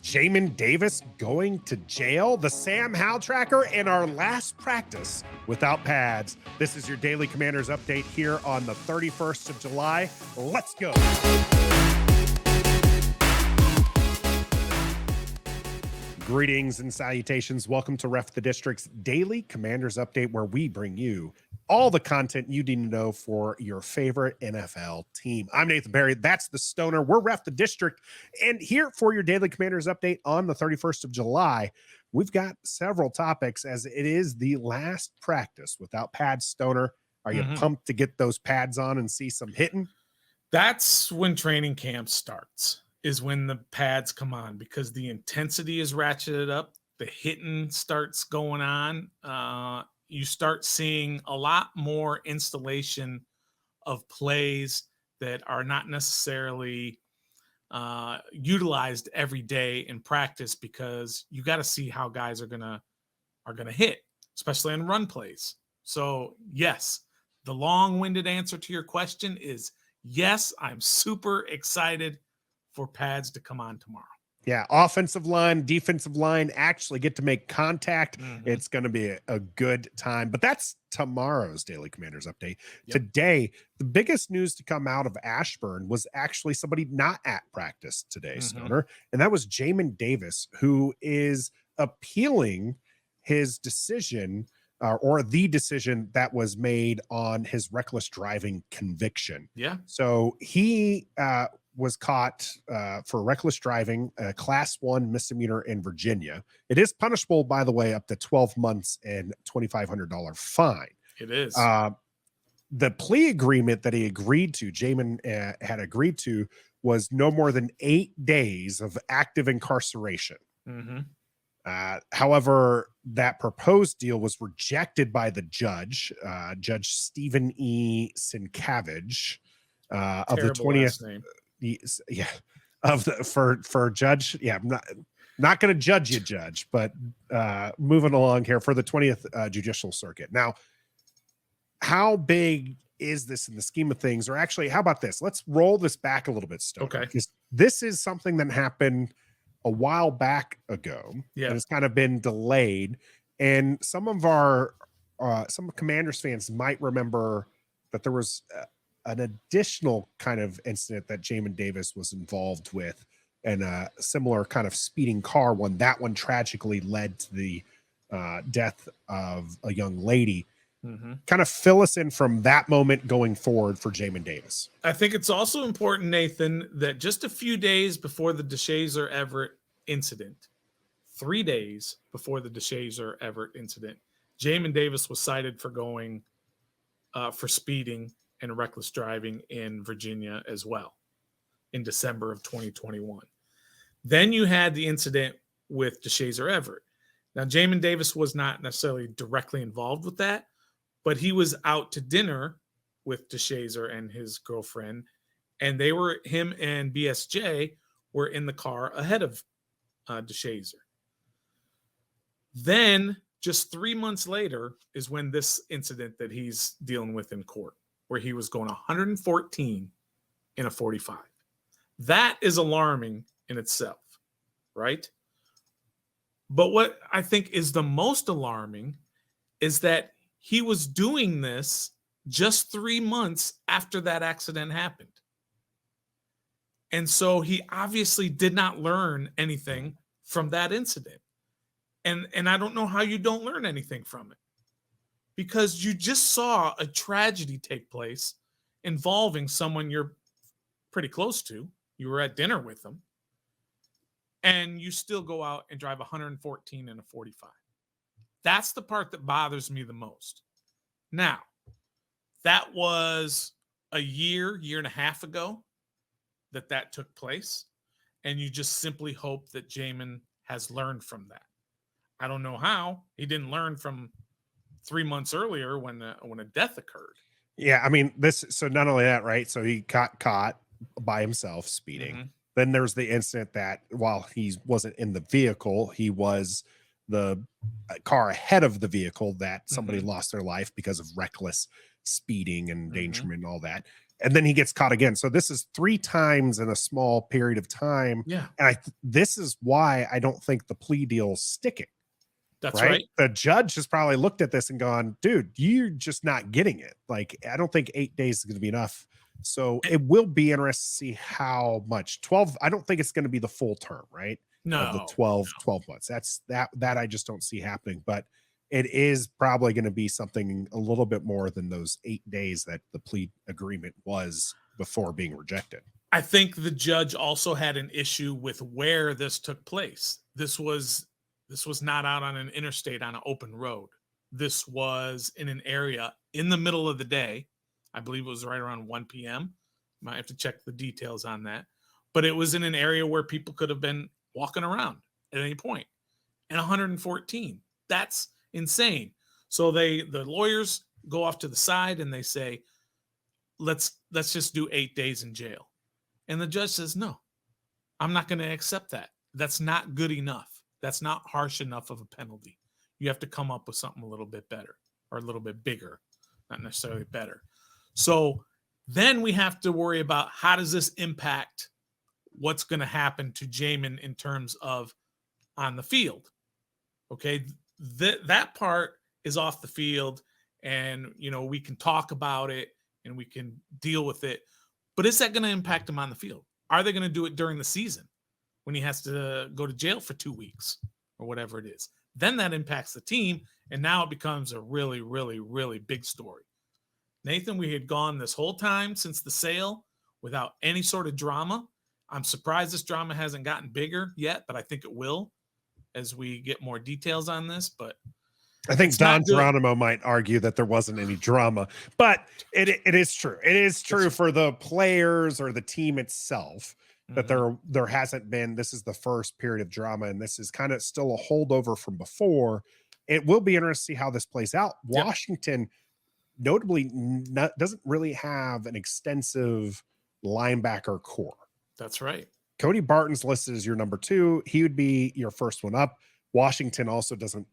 Jamin Davis going to jail, the Sam Howell tracker, and our last practice without pads. This is your Daily Commanders update here on the 31st of July. Let's go. Greetings and salutations. Welcome to Ref the District's Daily Commanders Update, where we bring you all the content you need to know for your favorite NFL team. I'm Nathan Barry. That's the Stoner. We're Ref the District. And here for your Daily Commanders Update on the 31st of July, we've got several topics as it is the last practice without pads. Stoner, are you pumped to get those pads on and see some hitting? That's when training camp starts, is when the pads come on, because the intensity is ratcheted up. The hitting starts going on. You start seeing a lot more installation of plays that are not necessarily utilized every day in practice, because you got to see how guys are gonna hit, especially in run plays. So yes, the long-winded answer to your question is yes. I'm super excited for pads to come on tomorrow. Yeah, offensive line, defensive line actually get to make contact. It's going to be a good time. But that's tomorrow's Daily Commanders Update. Yep. Today, the biggest news to come out of Ashburn was actually somebody not at practice today, Stoner, and that was Jamin Davis, who is appealing his decision or the decision that was made on his reckless driving conviction. Yeah. So he was caught for reckless driving, a class 1 misdemeanor in Virginia. It is punishable, by the way, up to 12 months and $2,500 fine. It is. The plea agreement that he agreed to, Jamin had agreed to, was no more than 8 days of active incarceration. However, that proposed deal was rejected by the judge, Judge Stephen E. Sienkiewicz, of the 20th. For judge. Yeah, I'm not going to judge you, Judge, but moving along here for the 20th Judicial Circuit. Now, how big is this in the scheme of things? Or actually, how about this? Let's roll this back a little bit, Stoner. Okay. Because this is something that happened a while back ago. Yeah. And it's kind of been delayed. And some of our some Commanders fans might remember that there was an additional kind of incident that Jamin Davis was involved with, and a similar kind of speeding car one. That one tragically led to the death of a young lady. Kind of fill us in from that moment going forward for Jamin Davis. I think it's also important, Nathan, that just a few days before the DeShazer Everett incident, 3 days before the DeShazer Everett incident, Jamin Davis was cited for going for speeding and reckless driving in Virginia as well in December of 2021. Then you had the incident with DeShazer Everett. Now, Jamin Davis was not necessarily directly involved with that, but he was out to dinner with DeShazer and his girlfriend, and him and BSJ were in the car ahead of DeShazer. Then just 3 months later is when this incident that he's dealing with in court, where he was going 114 in a 45. That is alarming in itself, right? But what I think is the most alarming is that he was doing this just 3 months after that accident happened. And so he obviously did not learn anything from that incident. And I don't know how you don't learn anything from it, because you just saw a tragedy take place involving someone you're pretty close to. You were at dinner with them, and you still go out and drive 114 in a 45. That's the part that bothers me the most. Now, that was a year and a half ago that took place, and you just simply hope that Jamin has learned from that. I don't know how. He didn't learn from 3 months earlier when a death occurred. Yeah, I mean, so not only that, right? So he got caught by himself speeding. Then there's the incident that while he wasn't in the vehicle, he was the car ahead of the vehicle, that somebody lost their life because of reckless speeding and endangerment and all that. and then he gets caught again. So this is 3 times in a small period of time. Yeah. And this is why I don't think the plea deal's sticking. That's right. The judge has probably looked at this and gone, dude, you're just not getting it. Like, I don't think 8 days is going to be enough. So it will be interesting to see how much 12. I don't think it's going to be the full term, right? No, the 12 months. That's that I just don't see happening, but it is probably going to be something a little bit more than those 8 days that the plea agreement was before being rejected. I think the judge also had an issue with where this took place. This was not out on an interstate on an open road. This was in an area in the middle of the day. I believe it was right around 1 p.m. Might have to check the details on that. But it was in an area where people could have been walking around at any point. And 114. That's insane. So the lawyers go off to the side and they say, let's just do 8 days in jail. And the judge says, no, I'm not going to accept that. That's not good enough. That's not harsh enough of a penalty. You have to come up with something a little bit better or a little bit bigger, not necessarily better. So then we have to worry about how does this impact what's going to happen to Jamin in terms of on the field. Okay, that part is off the field, and we can talk about it and we can deal with it. But is that going to impact him on the field? Are they going to do it during the season when he has to go to jail for 2 weeks or whatever it is? Then that impacts the team, and now it becomes a really, really, really big story. Nathan, we had gone this whole time since the sale without any sort of drama. I'm surprised this drama hasn't gotten bigger yet, but I think it will as we get more details on this. But I think Don Geronimo might argue that there wasn't any drama, but it is true. It is true for the players or the team itself that there hasn't been. This is the first period of drama, and this is kind of still a holdover from before. It will be interesting to see how this plays out. Yep. Washington notably doesn't really have an extensive linebacker core. That's right. Cody Barton's listed as your number 2. He would be your first one up. Washington also doesn't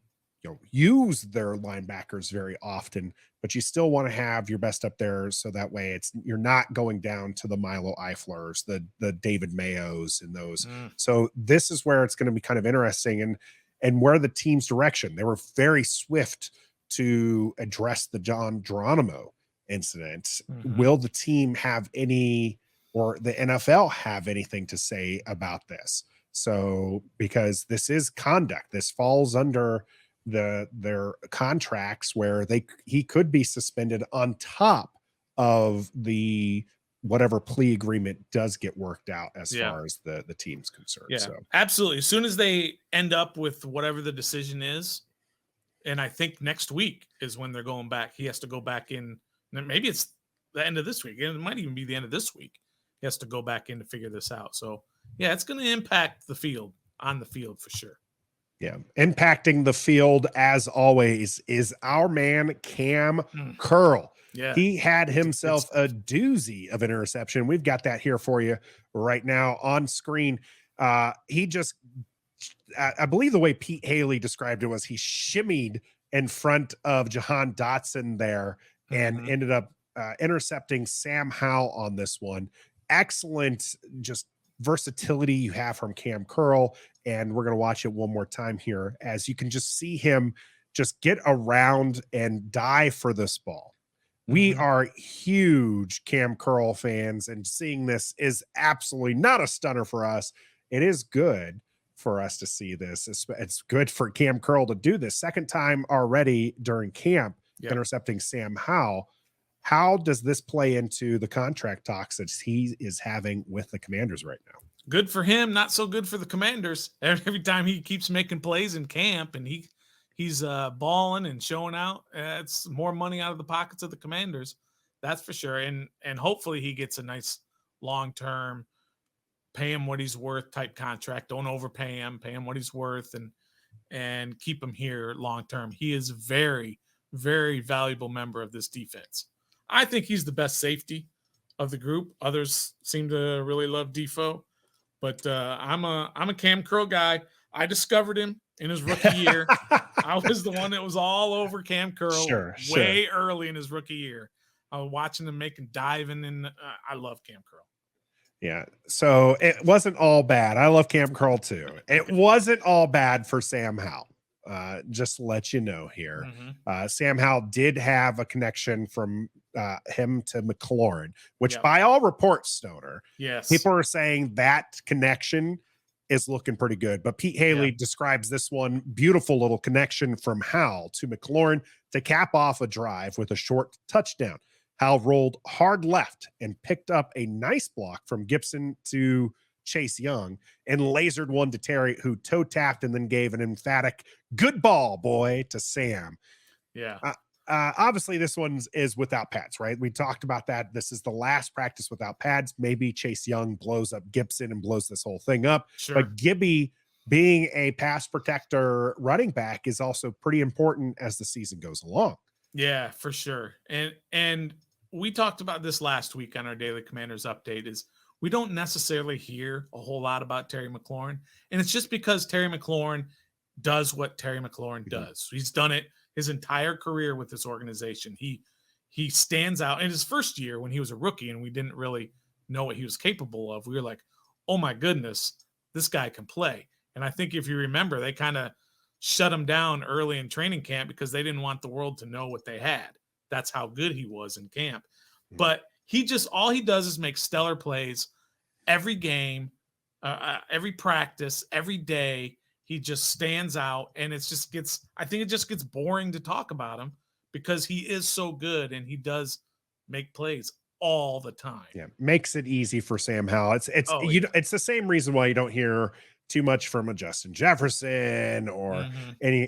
use their linebackers very often, but you still want to have your best up there so that way you're not going down to the Milo Eiflers, the David Mayos and those. So this is where it's going to be kind of interesting and where the team's direction. They were very swift to address the John Geronimo incident. Will the team have any, or the NFL have anything to say about this? So, because this is conduct, this falls under their contracts where he could be suspended on top of the whatever plea agreement does get worked out as far as the team's concerned. Yeah, so absolutely. As soon as they end up with whatever the decision is, and I think next week is when they're going back. He has to go back in. Maybe it's the end of this week. It might even be the end of this week. He has to go back in to figure this out. So, yeah, it's going to impact the field, on the field for sure. Yeah. Impacting the field, as always, is our man, Kam Curl. Yeah. He had himself a doozy of an interception. We've got that here for you right now on screen. He just, I believe the way Pete Haley described it was he shimmied in front of Jahan Dotson there and ended up intercepting Sam Howell on this one. Excellent, just versatility you have from Kam Curl. And we're going to watch it one more time here as you can just see him just get around and die for this ball. We are huge Kam Curl fans, and seeing this is absolutely not a stunner for us. It is good for us to see this. It's good for Kam Curl to do this. Second time already during camp, intercepting Sam Howell. How does this play into the contract talks that he is having with the Commanders right now? Good for him, not so good for the Commanders. Every time he keeps making plays in camp and he's balling and showing out, it's more money out of the pockets of the Commanders. That's for sure. And hopefully he gets a nice long-term, pay him what he's worth type contract. Don't overpay him, pay him what he's worth and keep him here long-term. He is a very, very valuable member of this defense. I think he's the best safety of the group. Others seem to really love Defoe, but I'm a Kam Curl guy. I discovered him in his rookie year. I was the one that was all over Kam Curl way early in his rookie year. I was watching him making diving, and I love Kam Curl. Yeah. So it wasn't all bad. I love Kam Curl too. It wasn't all bad for Sam Howell. Just to let you know here. Sam Howell did have a connection from him to McLaurin, which by all reports, Stoner, people are saying that connection is looking pretty good. But Pete Haley describes this one beautiful little connection from Howell to McLaurin to cap off a drive with a short touchdown. Howell rolled hard left and picked up a nice block from Gibson to Chase Young and lasered one to Terry, who toe tapped and then gave an emphatic "good ball, boy" to Sam. Yeah. Obviously, this one is without pads, right? We talked about that. This is the last practice without pads. Maybe Chase Young blows up Gibson and blows this whole thing up. But Gibby, being a pass protector running back, is also pretty important as the season goes along. Yeah, for sure. And we talked about this last week on our Daily Commanders update. Is we don't necessarily hear a whole lot about Terry McLaurin, and it's just because Terry McLaurin does what Terry McLaurin does. He's done it his entire career with this organization. He stands out. In his first year when he was a rookie and we didn't really know what he was capable of, we were like, oh my goodness, this guy can play. And I think if you remember, they kind of shut him down early in training camp because they didn't want the world to know what they had. That's how good he was in camp. But all he does is make stellar plays every game, every practice, every day. He just stands out, and I think it just gets boring to talk about him because he is so good and he does make plays all the time. Yeah, makes it easy for Sam Howell. It's the same reason why you don't hear too much from a Justin Jefferson or any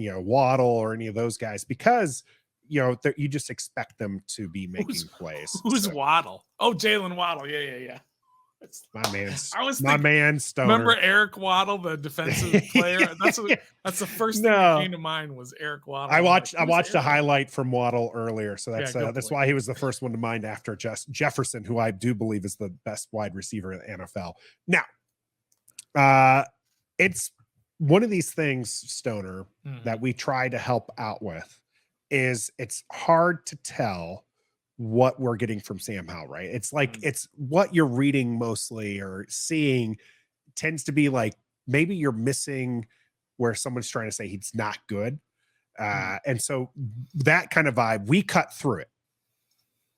Waddle or any of those guys, because you just expect them to be making plays. Who's Waddle? Oh, Jalen Waddle. Yeah. My man Stoner. Remember Eric Waddle, the defensive player? That's the first thing that came to mind was Eric Waddle. I watched a highlight from Waddle earlier, so that's why he was the first one to mind after Jefferson, who I do believe is the best wide receiver in the NFL. Now, it's one of these things, Stoner, that we try to help out with. Is it's hard to tell what we're getting from Sam Howell, right? It's like it's what you're reading mostly or seeing tends to be like maybe you're missing where someone's trying to say he's not good. And so that kind of vibe, we cut through it.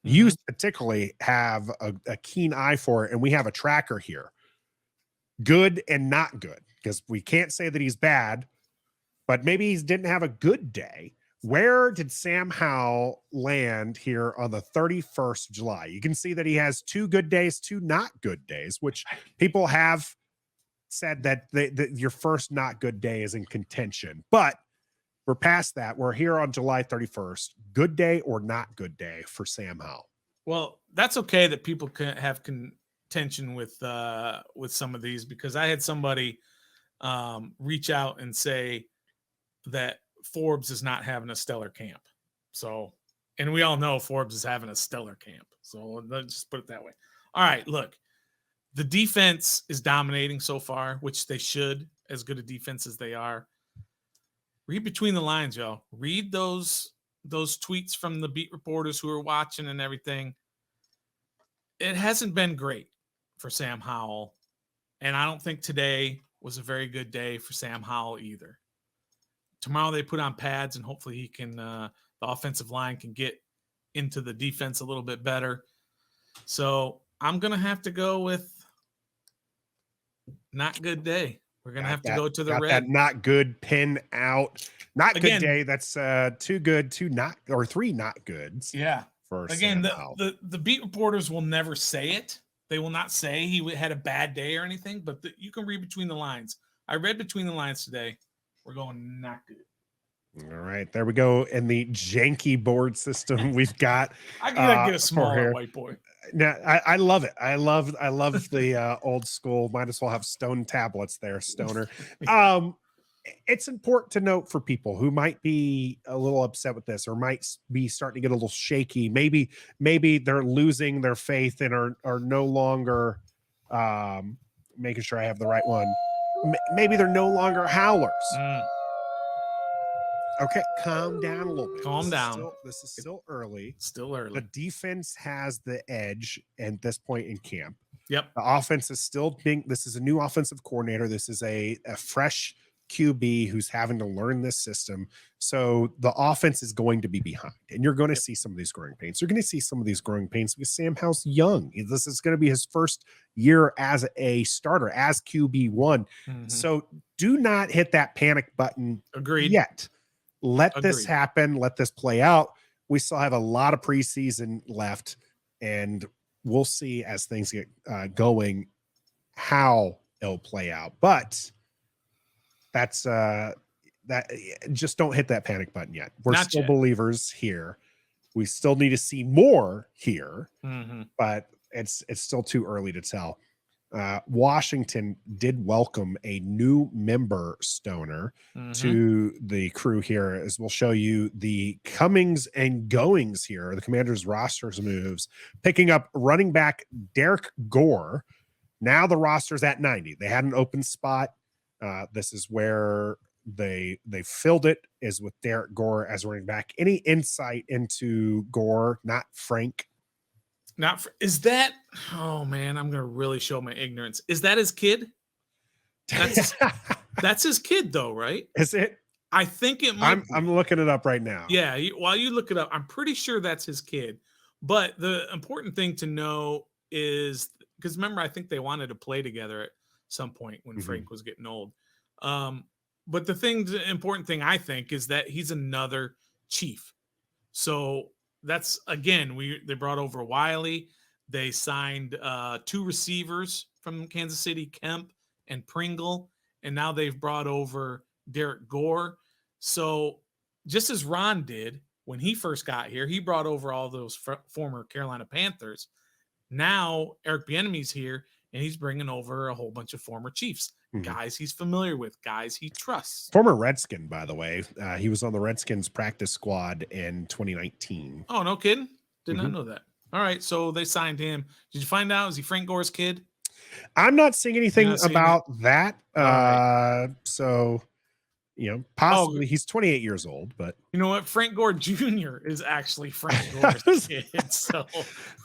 You particularly have a keen eye for it, and we have a tracker here. Good and not good, because we can't say that he's bad, but maybe he didn't have a good day. Where did Sam Howell land here on the 31st of July? You can see that he has 2 good days, 2 not good days, which people have said that your first not good day is in contention. But we're past that. We're here on July 31st. Good day or not good day for Sam Howell? Well, that's okay that people can have contention with some of these, because I had somebody reach out and say that Forbes is not having a stellar camp. So, and we all know Forbes is having a stellar camp. So let's just put it that way. All right, look, the defense is dominating so far, which they should, as good a defense as they are. Read between the lines, y'all. Read those tweets from the beat reporters who are watching and everything. It hasn't been great for Sam Howell. And I don't think today was a very good day for Sam Howell either. Tomorrow they put on pads, and hopefully he can, the offensive line can get into the defense a little bit better. So I'm going to have to go with not good day. We're going to have to go to the red. That not good pin out. Not good day. That's 2 good, 2 not, or 3 not goods. Yeah. For again, the beat reporters will never say it. They will not say he had a bad day or anything, but you can read between the lines. I read between the lines today. We're going not good. All right, there we go. In the janky board system, we've got. I gotta get a smaller white boy. Now, I love it. I love the old school. Might as well have stone tablets there, Stoner. It's important to note for people who might be a little upset with this or might be starting to get a little shaky. Maybe they're losing their faith and are no longer making sure I have the right one. Maybe they're no longer howlers. Okay, calm down a little bit. Calm down. This is still early. Still early. The defense has the edge at this point in camp. Yep. The offense is still being, this is a new offensive coordinator. This is a fresh QB who's having to learn this system. So the offense is going to be behind, and you're going to see some of these growing pains. You're going to see some of these growing pains because Sam Howell's young. This is going to be his first year as a starter, as QB1. So do not hit that panic button yet. Let this happen. Let this play out. We still have a lot of preseason left, and we'll see as things get going how it'll play out. But that's just don't hit that panic button yet. We're Not still yet. believers here. We still need to see more here, but it's still too early to tell. Washington did welcome a new member, Stoner, to the crew here, as we'll show you the comings and goings here, the Commanders' rosters moves, picking up running back Derek Gore. Now the roster's at 90. They had an open spot. This is where they filled it, is with Derek Gore as running back. Any insight into Gore, not Frank? Is that, oh man, I'm gonna really show my ignorance. Is that his kid? That's his kid though, right? Is it? I think it might. I'm looking it up right now. Yeah, while you look it up, I'm pretty sure that's his kid. But the important thing to know is, because remember, I think they wanted to play together at some point when Frank was getting old. But the important thing I think is that he's another Chief. So that's, again, they brought over Wiley. They signed 2 receivers from Kansas City, Kemp and Pringle, and now they've brought over Derek Gore. So just as Ron did when he first got here, he brought over all those former Carolina Panthers. Now Eric Bieniemy's here, and he's bringing over a whole bunch of former Chiefs, guys he's familiar with, guys he trusts. Former Redskin, by the way. He was on the Redskins practice squad in 2019. Oh, no kidding? Did not know that. All right, so they signed him. Did you find out? Is he Frank Gore's kid? I'm not seeing anything about that. So, possibly he's 28 years old, but you know what? Frank Gore Jr. is actually Frank Gore's kid. So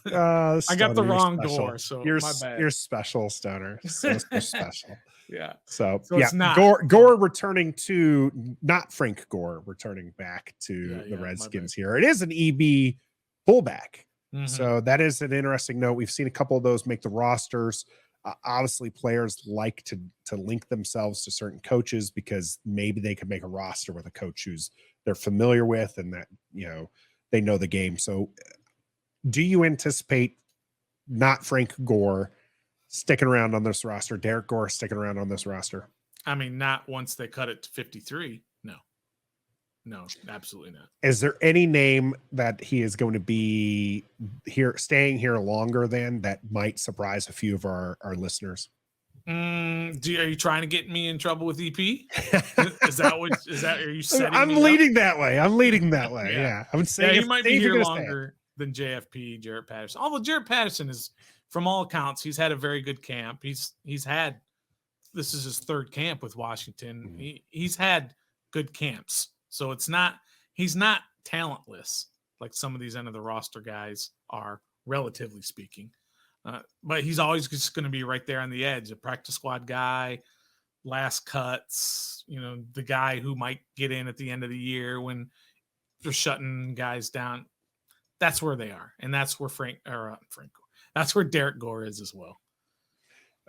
I got the wrong Gore. So you're my bad. You're special, Stoner. So special. Yeah. So it's not Gore returning to, not Frank Gore returning back to the Redskins here. It is an EB fullback. So that is an interesting note. We've seen a couple of those make the rosters. Obviously, players like to link themselves to certain coaches because maybe they could make a roster with a coach who's they're familiar with and that they know the game. So, do you anticipate not Frank Gore sticking around on this roster? Derek Gore sticking around on this roster? I mean, not once they cut it to 53. No, absolutely not. Is there any name that he is going to be here, staying here longer than, that might surprise a few of our listeners? Are you trying to get me in trouble with EP? Are you setting I'm me leading up? that way. I'm leading that way. Yeah. I would say he might be here longer than JFP, Jarrett Patterson. Although Jarrett Patterson is, from all accounts, he's had a very good camp. This is his 3rd camp with Washington. He's had good camps. So he's not talentless like some of these end of the roster guys are, relatively speaking. But he's always just going to be right there on the edge, a practice squad guy, last cuts, the guy who might get in at the end of the year when they're shutting guys down. That's where they are. And that's where that's where Derek Gore is as well.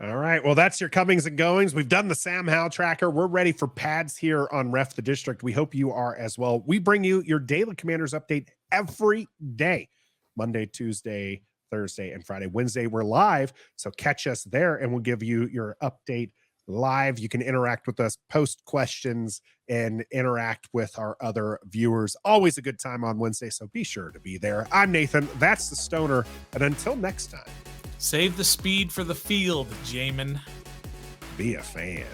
All right. Well, that's your comings and goings. We've done the Sam Howell tracker. We're ready for pads here on Ref the District. We hope you are as well. We bring you your daily Commanders update every day, Monday, Tuesday, Thursday, and Friday. Wednesday, we're live. So catch us there and we'll give you your update live. You can interact with us, post questions, and interact with our other viewers. Always a good time on Wednesday. So be sure to be there. I'm Nathan. That's the Stoner. And until next time, save the speed for the field, Jamin. Be a fan.